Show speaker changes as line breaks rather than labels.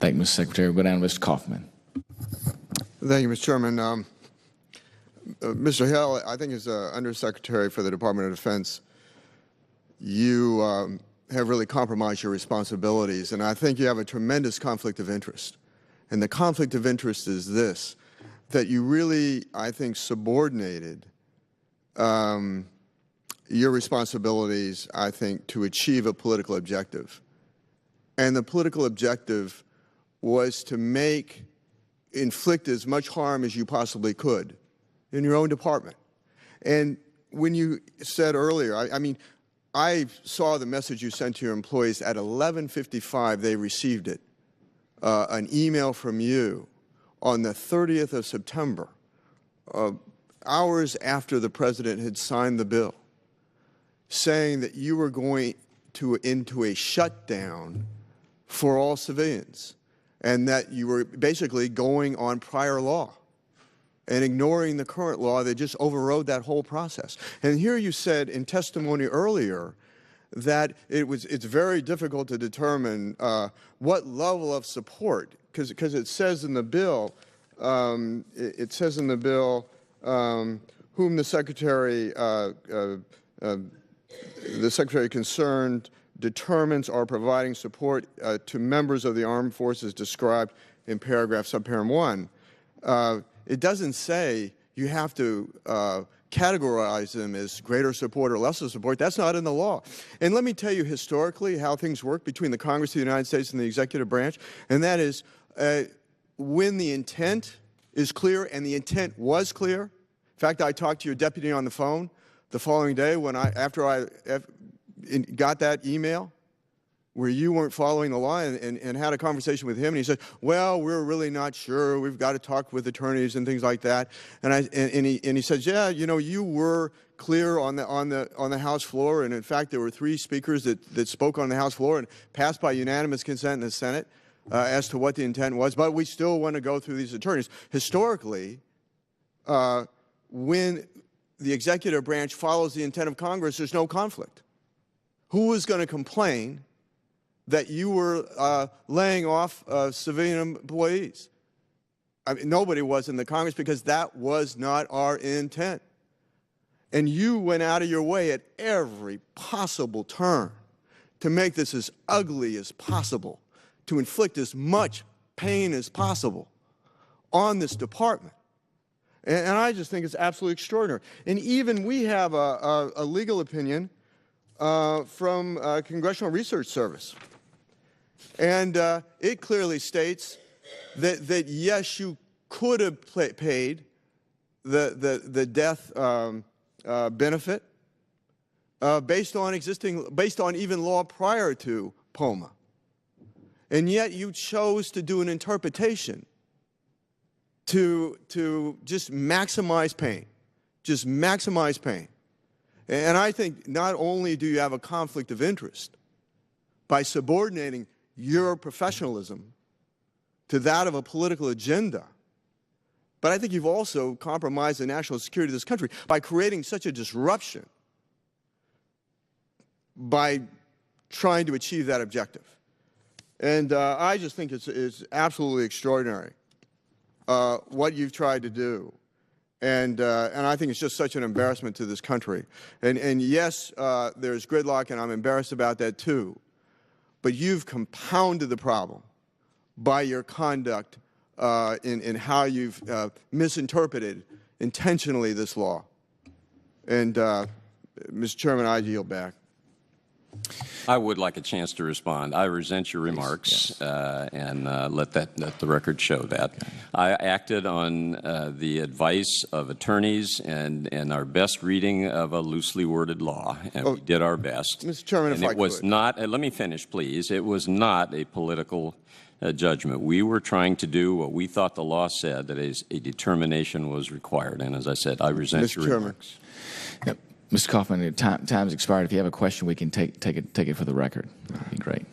Thank you, Mr. Secretary. We'll go down to Mr. Coffman.
Thank you, Mr. Chairman. Mr. Hale, I think as Undersecretary for the Department of Defense, you have really compromised your responsibilities, and I think you have a tremendous conflict of interest. And the conflict of interest is this, that you really, I think, subordinated your responsibilities, I think, to achieve a political objective. And the political objective was to inflict as much harm as you possibly could in your own department. And when you said earlier, I saw the message you sent to your employees at 11:55, they received it, an email from you on the 30th of September, hours after the President had signed the bill, saying that you were going into a shutdown for all civilians, and that you were basically going on prior law and ignoring the current law that just overrode that whole process. And here you said in testimony earlier that it's very difficult to determine what level of support, because it says in the bill, whom the Secretary concerned determines are providing support to members of the armed forces described in paragraph subparam 1. It doesn't say you have to categorize them as greater support or lesser support. That's not in the law. And let me tell you historically how things work between the Congress of the United States and the executive branch, and that is when the intent is clear, and the intent was clear. In fact, I talked to your deputy on the phone the following day after I got that email where you weren't following the law, and had a conversation with him, and he said, well, we're really not sure. We've got to talk with attorneys and things like that. And he says, yeah, you know, you were clear on the House floor, and in fact there were 3 speakers that spoke on the House floor and passed by unanimous consent in the Senate as to what the intent was, but we still want to go through these attorneys. Historically, when the executive branch follows the intent of Congress, there's no conflict. Who is going to complain that you were laying off civilian employees? Nobody was in the Congress, because that was not our intent. And you went out of your way at every possible turn to make this as ugly as possible, to inflict as much pain as possible on this department. And I just think it's absolutely extraordinary. And even we have a legal opinion from Congressional Research Service. And it clearly states that yes, you could have paid the death benefit based on even law prior to POMA. And yet you chose to do an interpretation to just maximize pain, And I think not only do you have a conflict of interest by subordinating your professionalism to that of a political agenda, but I think you've also compromised the national security of this country by creating such a disruption by trying to achieve that objective. And I just think it's absolutely extraordinary what you've tried to do. And I think it's just such an embarrassment to this country. And yes, there's gridlock, and I'm embarrassed about that too. But you've compounded the problem by your conduct in how you've misinterpreted intentionally this law. And, Mr. Chairman, I yield back.
I would like a chance to respond. I resent your remarks, and let the record show that. I acted on the advice of attorneys and our best reading of a loosely worded law, and we did our best.
Mr. Chairman,
and it was not. Let me finish, please. It was not a political judgment. We were trying to do what we thought the law said, that is, a determination was required. And as I said, I resent your remarks.
Yep. Mr. Coffman, time's expired. If you have a question, we can take it for the record. That would be great.